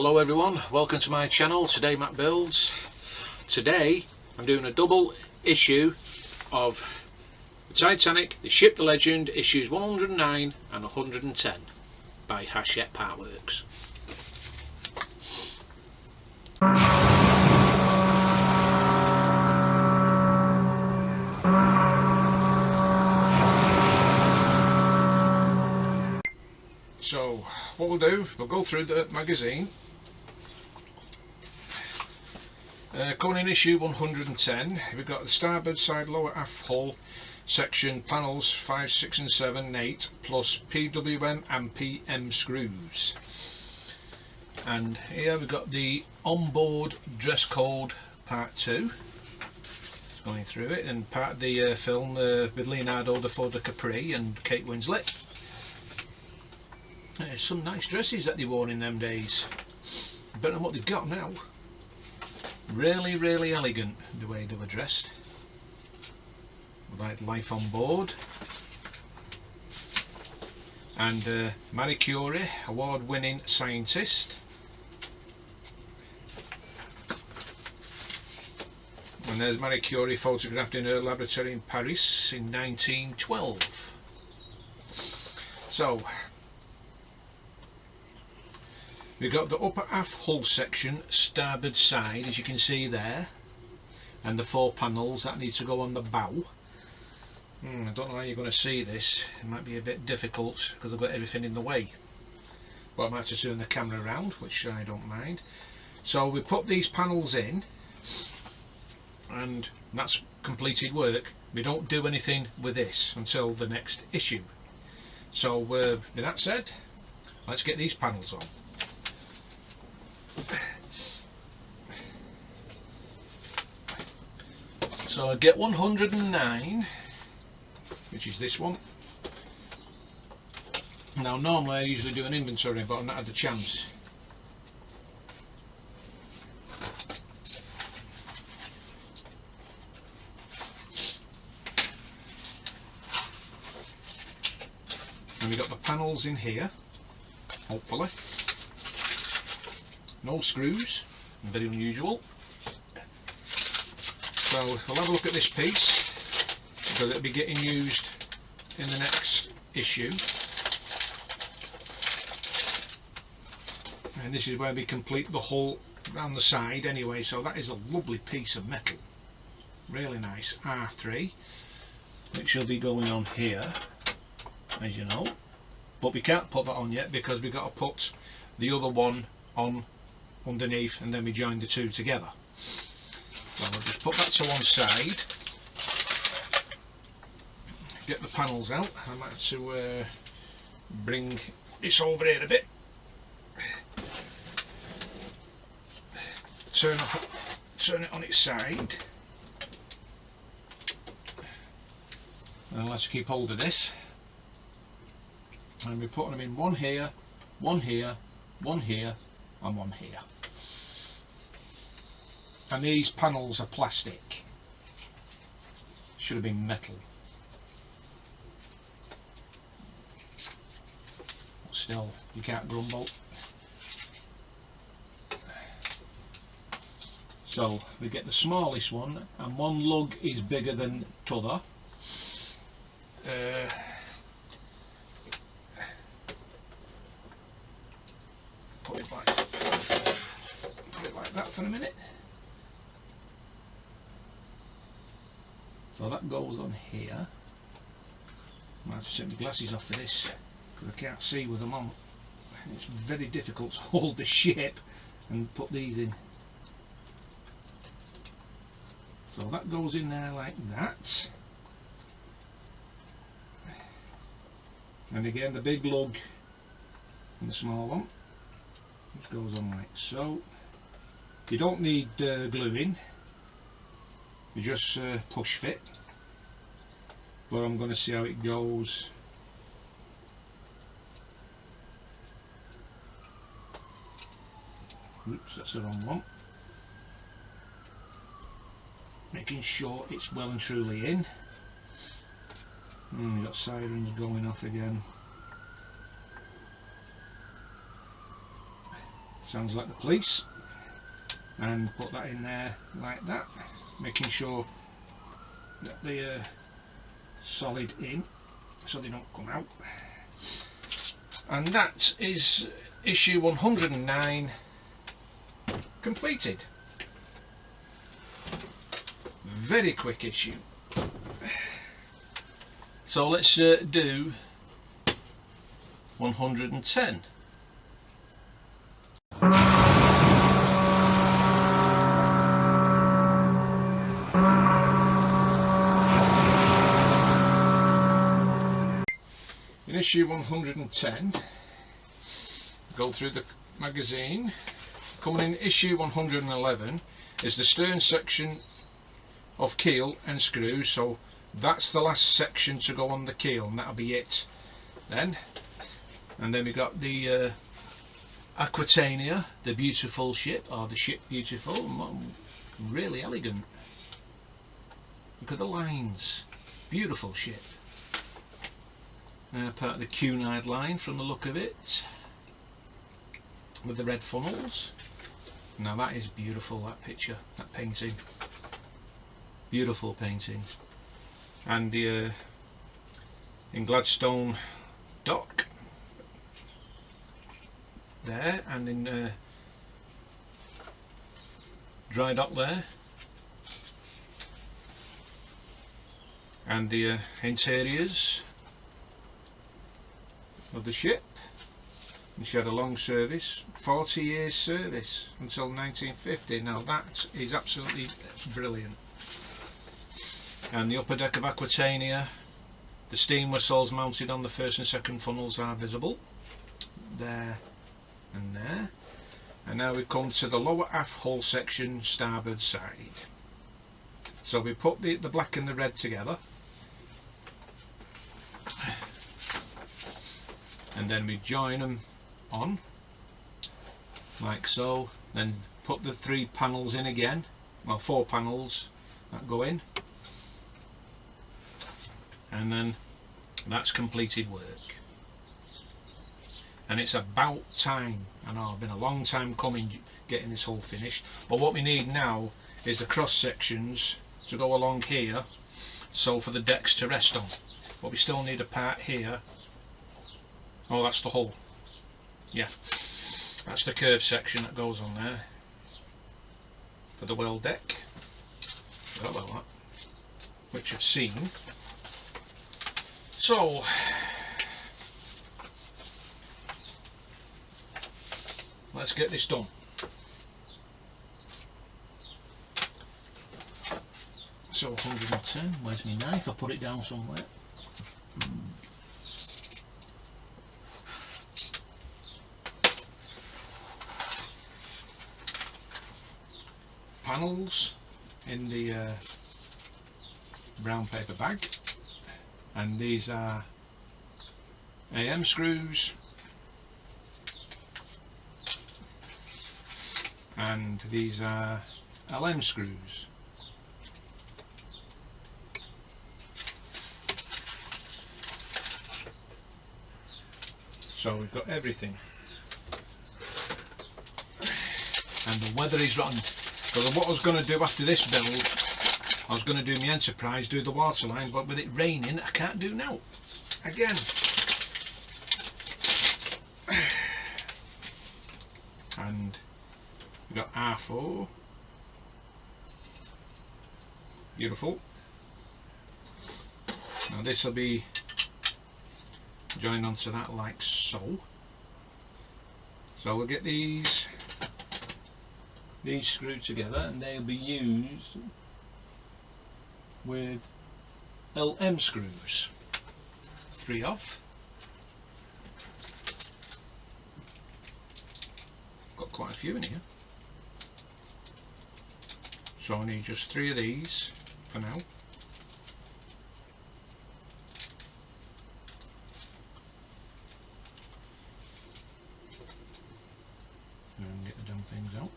Hello everyone, welcome to my channel. Today Matt Builds. Today I'm doing a double issue of the Titanic, the ship, the legend, issues 109 and 110 by Hachette Partworks. So what we'll do, we'll go through the magazine. Coming in issue 110, we've got the starboard side lower aft hull section panels 5, 6 and 7 and 8 plus PWM and PM screws. And here we've got the onboard dress code part 2. It's going through it, and part of the film with Leonardo DiCaprio and Kate Winslet. There's some nice dresses that they wore in them days. Better than what they've got now. Really elegant the way they were dressed. Like life on board. And Marie Curie, award-winning scientist. And there's Marie Curie photographed in her laboratory in Paris in 1912. So we've got the upper aft hull section, starboard side, as you can see there, and the 4 panels that need to go on the bow. I don't know how you're going to see this. It might be a bit difficult because I've got everything in the way, but I might have to turn the camera around, which I don't mind. So we put these panels in, and that's completed work. We don't do anything with this until the next issue. So with that said, let's get these panels on. So I get 109, which is this one. Now normally I usually do an inventory, but I've not had the chance. And we've got the panels in here, hopefully. No screws, very unusual. So we'll have a look at this piece because it'll be getting used in the next issue. And this is where we complete the hull around the side anyway, so that is a lovely piece of metal. Really nice. R3, which will be going on here, as you know. But we can't put that on yet because we've got to put the other one on underneath, and then we join the two together. So I'll just put that to one side, get the panels out. I might have to bring this over here a bit, turn it on its side, and let's keep hold of this, and we're putting them in one here, one here, one here and one here. And these panels are plastic. Should have been metal. But still, you can't grumble. So we get the smallest one, and one lug is bigger than t'other. Put it like that for a minute. So that goes on here. I might have to take my glasses off for this because I can't see with them on. It's very difficult to hold the ship and put these in. So that goes in there like that. And again the big lug and the small one, which goes on like so. You don't need gluing. You just push fit, but I'm going to see how it goes. Oops, that's the wrong one. Making sure it's well and truly in. We've got sirens going off again. Sounds like the police. And put that in there like that, making sure that they're solid in so they don't come out. And that is issue 109 completed. Very quick issue. So let's do 110. In issue 110, go through the magazine. Coming in issue 111 is the stern section of keel and screw, so that's the last section to go on the keel, and that'll be it then. And then we got the Aquitania, the beautiful ship, or the ship beautiful, really elegant. Look at the lines, beautiful ship. Part of the Cunard line from the look of it, with the red funnels. Now that is beautiful, that picture, that painting. Beautiful painting. And the in Gladstone Dock there, and in dry dock there, and the interiors of the ship. And she had a long service, 40 years service until 1950. Now that is absolutely brilliant. And the upper deck of Aquitania, the steam whistles mounted on the first and second funnels are visible there and there. And now we come to the lower aft hull section, starboard side. So we put the black and the red together, and then we join them on like so, then put the 3 panels in again, well 4 panels that go in, and then that's completed work. And it's about time. I know I've been a long time coming getting this all finished, but what we need now is the cross sections to go along here, so for the decks to rest on. But we still need a part here. Oh, that's the hull. Yeah, that's the curved section that goes on there for the well deck. Forgot about that, which I've seen. So let's get this done. So 110, where's my knife? I put it down somewhere. Panels in the brown paper bag, and these are AM screws, and these are LM screws. So we've got everything, and the weather is rotten. Because what I was going to do after this build, I was going to do my Enterprise, do the waterline, but with it raining I can't do now. Again. And we've got R4. Beautiful. Now this will be joined onto that like so. So we'll get these screwed together, and they'll be used with LM screws. 3 off. Got quite a few in here. So I need just 3 of these for now. And get the damn things out.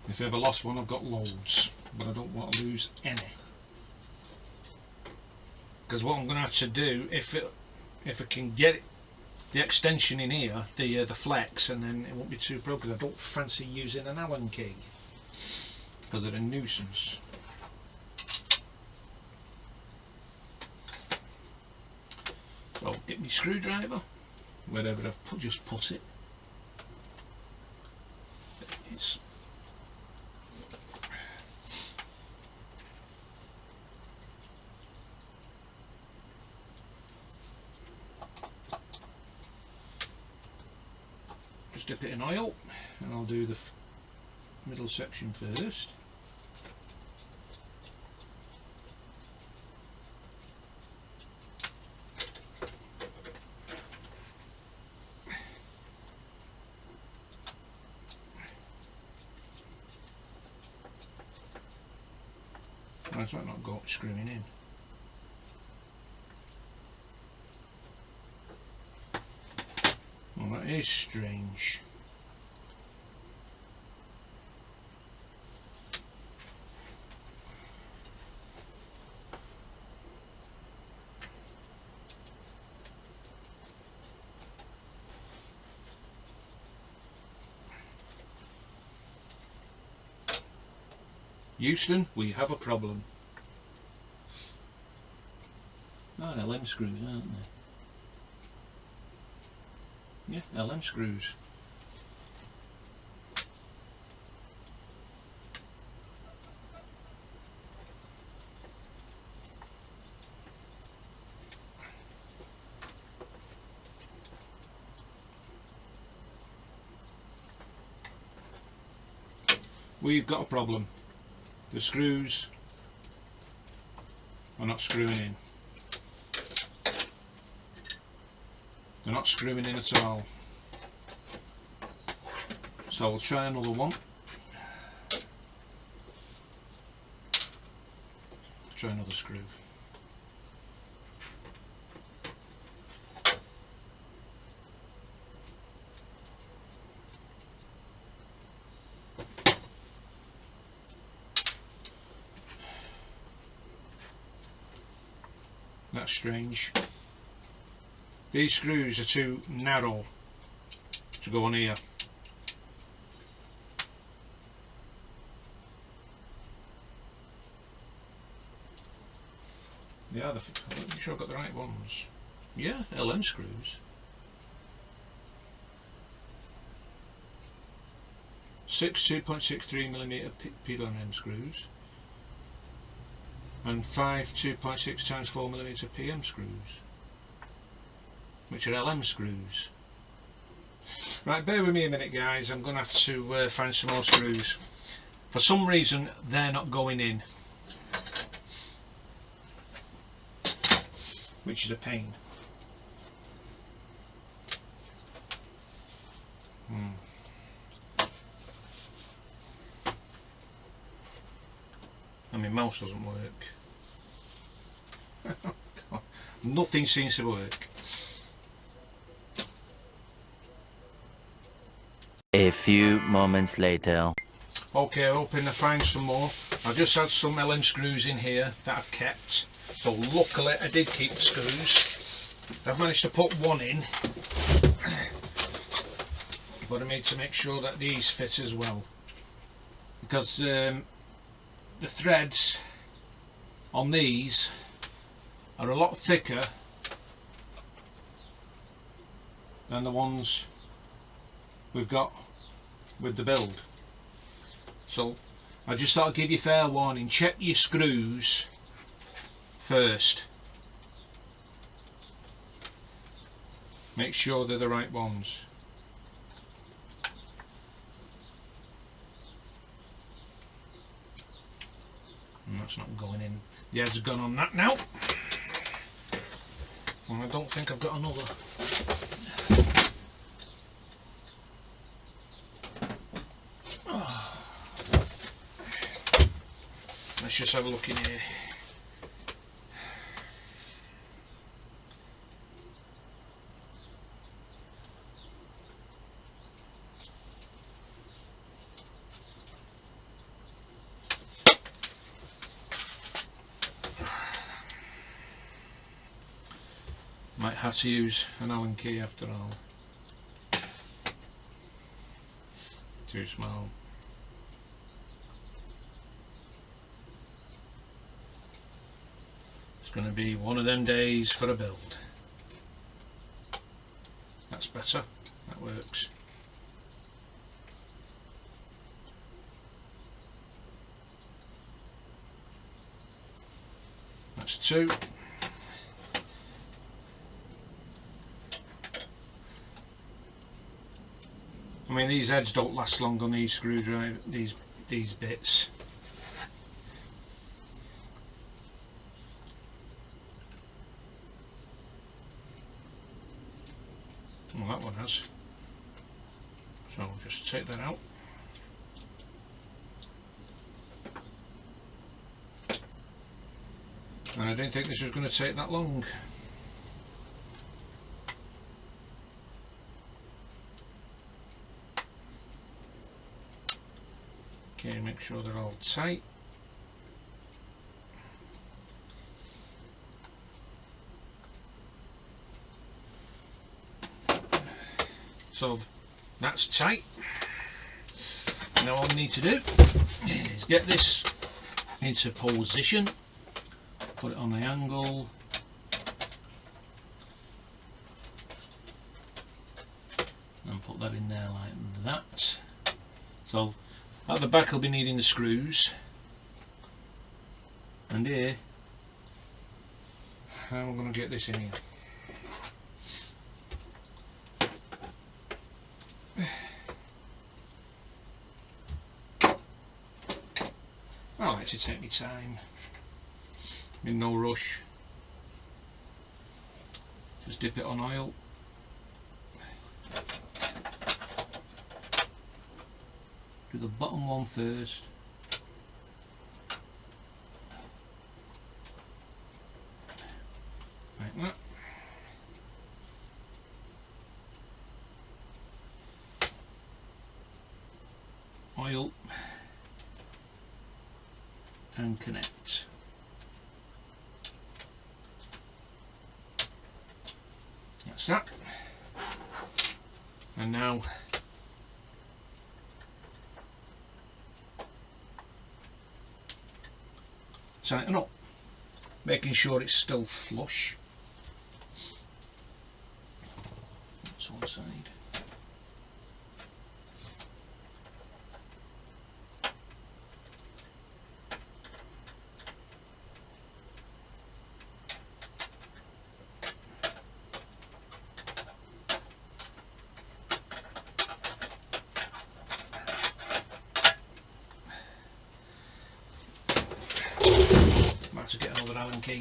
If I ever lost one, I've got loads, but I don't want to lose any. because what I'm going to have to do, if I can get it, the extension in here, the flex, and then it won't be too broken. I don't fancy using an Allen key because they're a nuisance. So get my screwdriver, wherever I've just put it. It's just dip it in oil, and I'll do the middle section first. That's why not got screwing in. Well, that is strange. Houston, we have a problem. Oh, they're LM screws, aren't they? Yeah, LM screws. We've got a problem. The screws are not screwing in. They're not screwing in at all. So we'll try another one. Try another screw. That's strange. These screws are too narrow to go on here. Yeah, I'm sure I've got the right ones. Yeah, LM screws. 6 2.63mm PLM screws and 5 2.6 times 4mm PM screws, which are LM screws. Right, bear with me a minute guys, I'm going to have to find some more screws. For some reason they're not going in, which is a pain. And my mouse doesn't work. Nothing seems to work. A few moments later. Okay, hoping to find some more. I've just had some LM screws in here that I've kept. So luckily I did keep the screws. I've managed to put one in. But I need to make sure that these fit as well. Because the threads on these are a lot thicker than the ones we've got with the build. So I just thought I'd give you fair warning, check your screws first. Make sure they're the right ones. And that's not going in. The head's gone on that now. And I don't think I've got another. Let's just have a look in here. Might have to use an Allen key after all. Too small. It's going to be one of them days for a build. That's better. That works. That's 2. I mean, these heads don't last long on these screwdriver, these bits. Well, that one has. So we'll just take that out. And I didn't think this was going to take that long. Okay, make sure they're all tight. So that's tight. Now all we need to do is get this into position, put it on the angle, and put that in there like that. So at the back I'll be needing the screws, and here how am I going to get this in here? I like to take my time, in no rush. Just dip it on oil. Do the bottom one first. Like that. Oil. And connect. That's that. And now tighten up, making sure it's still flush. That's one side. To get another Allen key.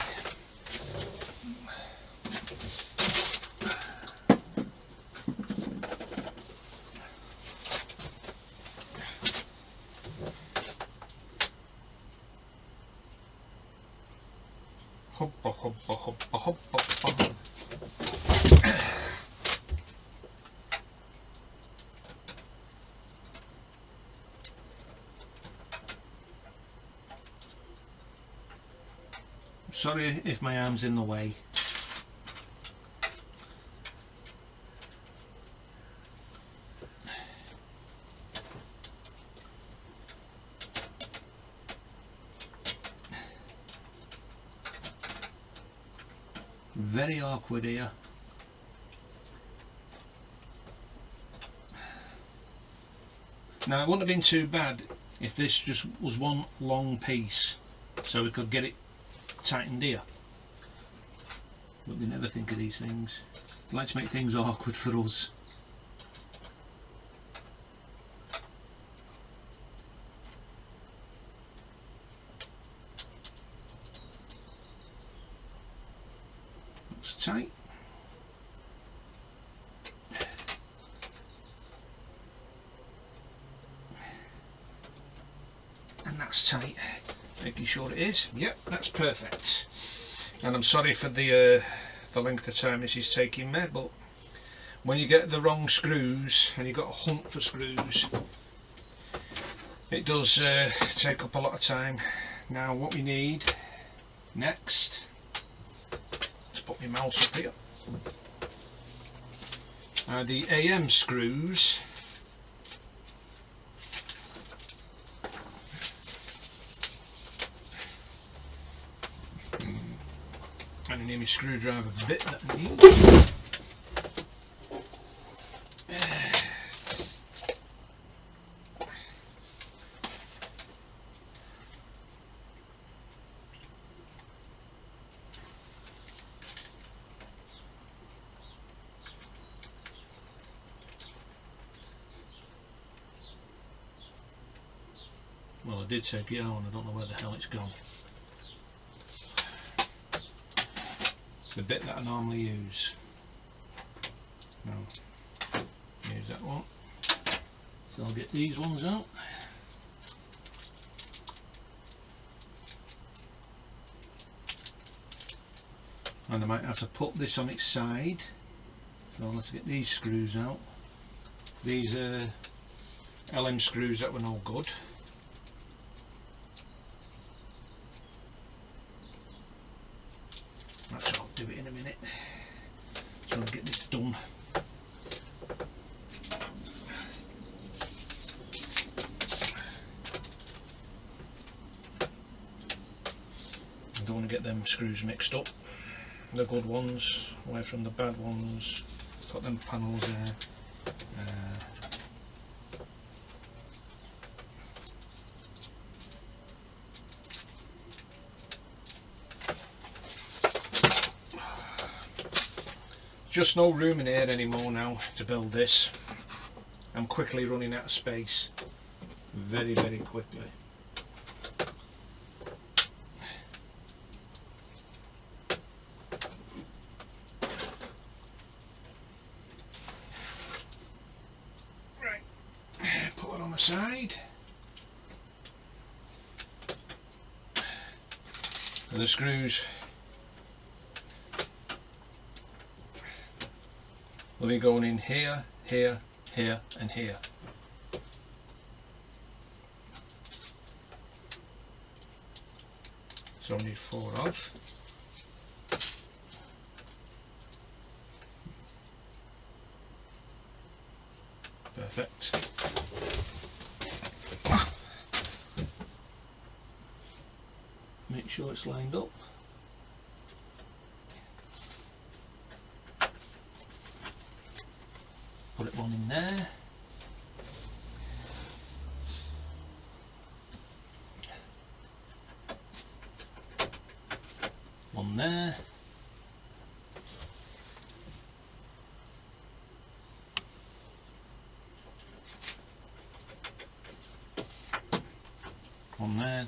Hoppa hoppa hoppa hoppa hoppa. Sorry if my arm's in the way. Very awkward here. Now it wouldn't have been too bad if this just was one long piece, so we could get it tightened here, but we never think of these things. We like to make things awkward for us. Looks tight. And that's tight. Making sure it is. Yep, that's perfect. And I'm sorry for the length of time this is taking me, but when you get the wrong screws and you've got a hunt for screws, it does take up a lot of time. Now what we need next, let's put my mouse up here. The AM screws and I need my screwdriver bit that I need. Well, I did take it out and I don't know where the hell it's gone. The bit that I normally use. No, use that one. So I'll get these ones out. And I might have to put this on its side. So let's get these screws out. These are LM screws that were no good. That's all, I'll do it in a minute. So I'll get this done. I don't want to get them screws mixed up. The good ones away from the bad ones. Got them panels there. Just no room in here anymore now to build this. I'm quickly running out of space. Very, very quickly. Right, put it on the side. And the screws will be going in here, here, here and here. So I need 4 of. Perfect. Make sure it's lined up. Put it one in there. One there. One there.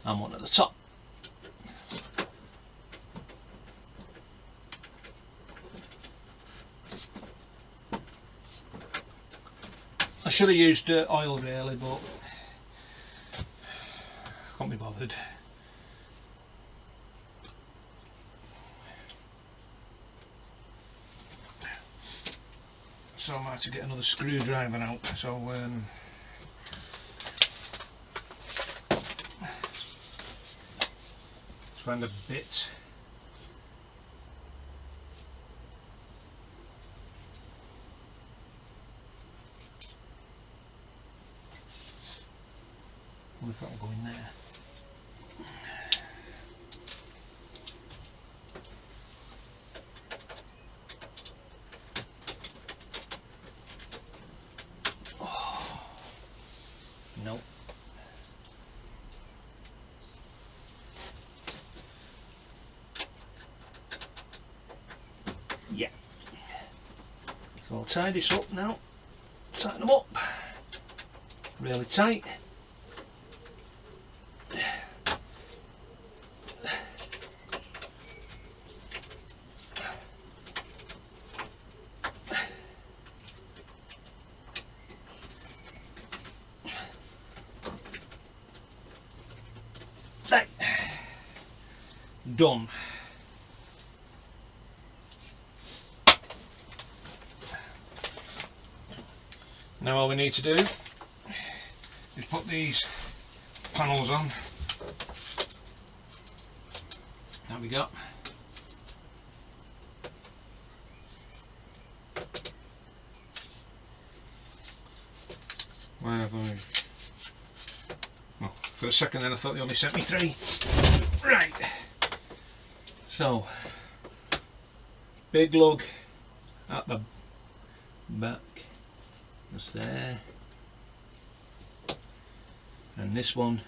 And one at the top. I should have used oil really, but I can't be bothered. So I might have to get another screwdriver out. So let's find a bit. I wonder if that will go in there. Oh, nope. Yeah. So I'll tie this up now. Tighten them up. Really tight. Right. Done. Now all we need to do is put these panels on There we go. Well, for a second then I thought they only sent me 3. Right. So, big lug at the back, just there, and this one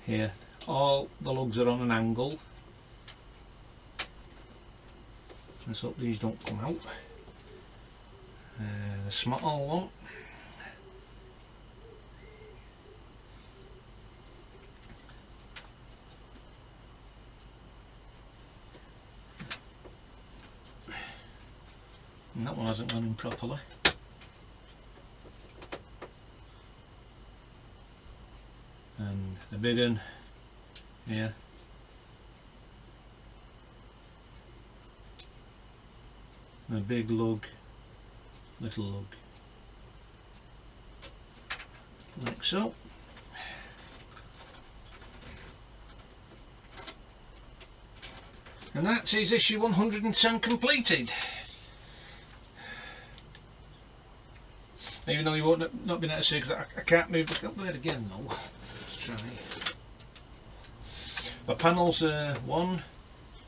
here. All the lugs are on an angle. Let's hope these don't come out. The small one. And that one hasn't gone in properly. And the big one here. The big lug, little lug. Like so. And that is issue 110 completed. Even though you won't not been able to see, because I can't move up there again though. Let's try. The panels are 1,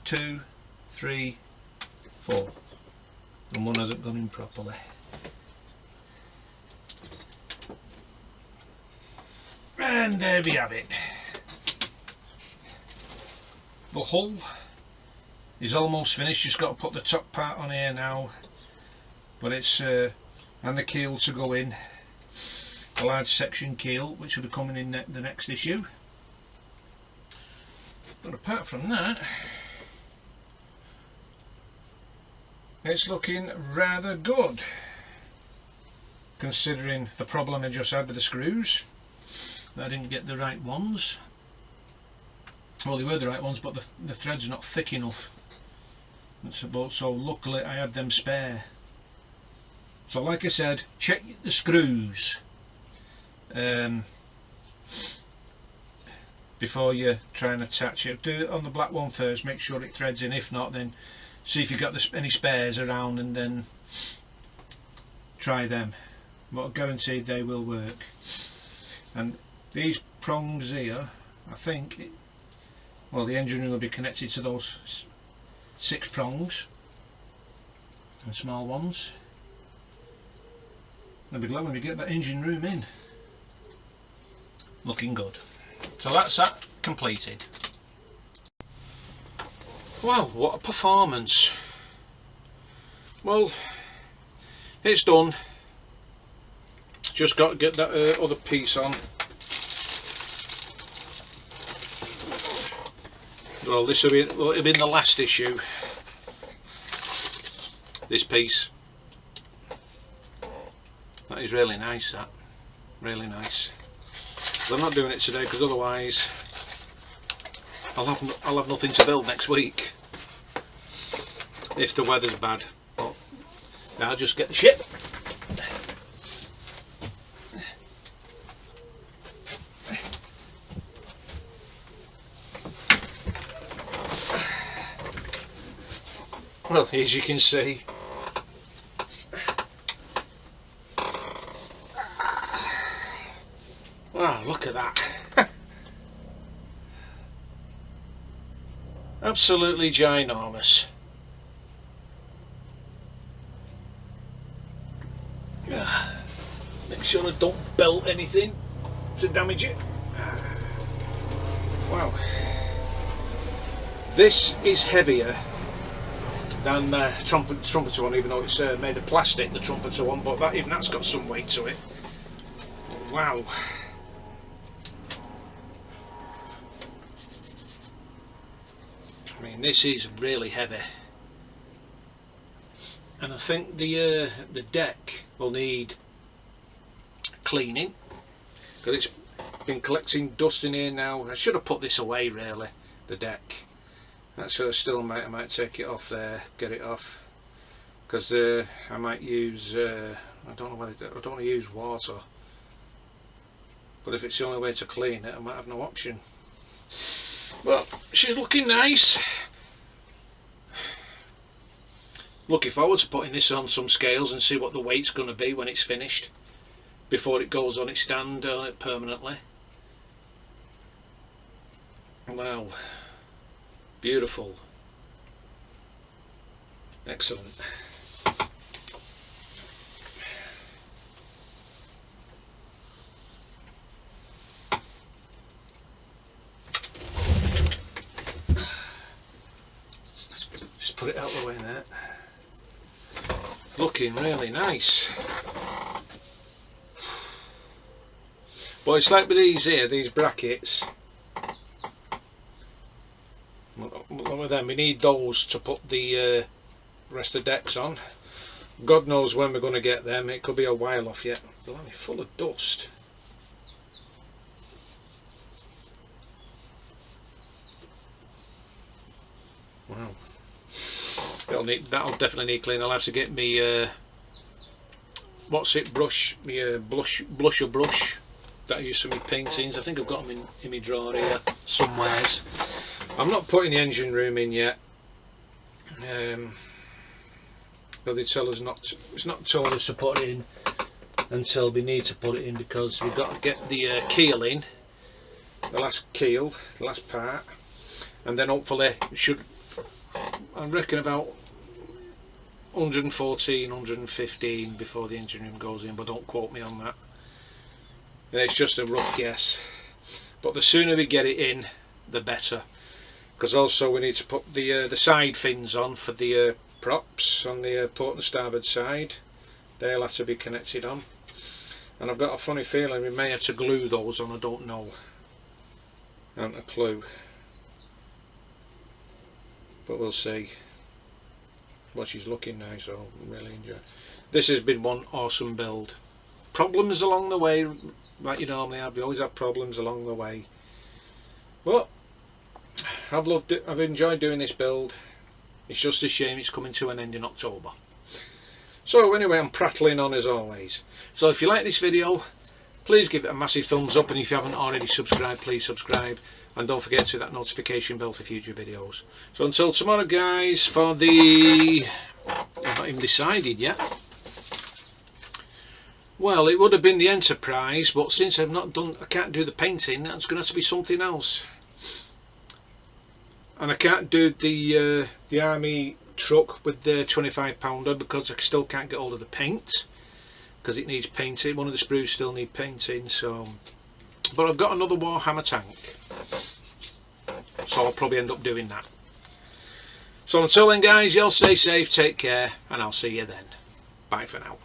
2, 3, 4, and one hasn't gone in properly. And there we have it. The hull is almost finished, just got to put the top part on here now, but it's and the keel to go in, a large section keel which will be coming in the next issue. But apart from that, it's looking rather good, considering the problem I just had with the screws. I didn't get the right ones. Well, they were the right ones, but the thread's not thick enough. So luckily I had them spare. So like I said, check the screws before you try and attach it. Do it on the black one first, make sure it threads in. If not, then see if you've got any spares around and then try them. But guaranteed they will work. And these prongs here, I think, well, the engine room will be connected to those 6 prongs and small ones. I'll be glad when we get that engine room in. Looking good. So that's that completed. Wow, what a performance. Well, it's done. Just got to get that other piece on. Well, this will be, well, it'll be in the last issue. This piece. That is really nice, that. Really nice. But I'm not doing it today because otherwise I'll have nothing to build next week. If the weather's bad. But I'll just get the ship. Well, as you can see, wow, look at that. Absolutely ginormous. Make sure I don't belt anything to damage it. Wow. This is heavier than the trumpeter one, even though it's made of plastic, the trumpeter one, but even that's got some weight to it. Wow. I mean, this is really heavy, and I think the deck will need cleaning because it's been collecting dust in here now. I should have put this away, really, the deck. Actually, I might take it off there, get it off, because I might use I don't want to use water, but if it's the only way to clean it, I might have no option. Well, she's looking nice. Looking forward to putting this on some scales and see what the weight's going to be when it's finished, before it goes on its stand permanently. Wow, beautiful, excellent. Just put it out of the way there. Looking really nice. But it's like with these here, these brackets. With them, we need those to put the rest of the decks on. God knows when we're going to get them. It could be a while off yet. Blimey, full of dust. Wow. That'll definitely need cleaning. I'll have to get me what's it, brush, me blusher brush that I use for my paintings. I think I've got them in my drawer here somewheres. I'm not putting the engine room in yet. But they tell us not to, it's not told us to put it in until we need to put it in, because we've got to get the keel in, the last keel, the last part, and then hopefully it should, I reckon, about 114, 115 before the engine room goes in, but don't quote me on that. It's just a rough guess. But the sooner we get it in, the better. Because also we need to put the side fins on for the props on the port and starboard side. They'll have to be connected on. And I've got a funny feeling we may have to glue those on, I don't know. I haven't a clue. But we'll see. Well, she's looking nice, so I really enjoy. This has been one awesome build. Problems along the way, like you normally have. You always have problems along the way. But I've loved it. I've enjoyed doing this build. It's just a shame it's coming to an end in October. So anyway, I'm prattling on as always. So if you like this video, please give it a massive thumbs up, and if you haven't already subscribed, please subscribe, and don't forget to hit that notification bell for future videos. So until tomorrow, guys, for the, I've not even decided yet. Well, it would have been the Enterprise, but since I've not done, I can't do the painting, that's going to have to be something else. And I can't do the army truck with the 25-pounder because I still can't get hold of the paint, because it needs painting. One of the sprues still need painting. So, but I've got another Warhammer tank, so I'll probably end up doing that. So until then, guys, y'all stay safe, take care, and I'll see you then. Bye for now.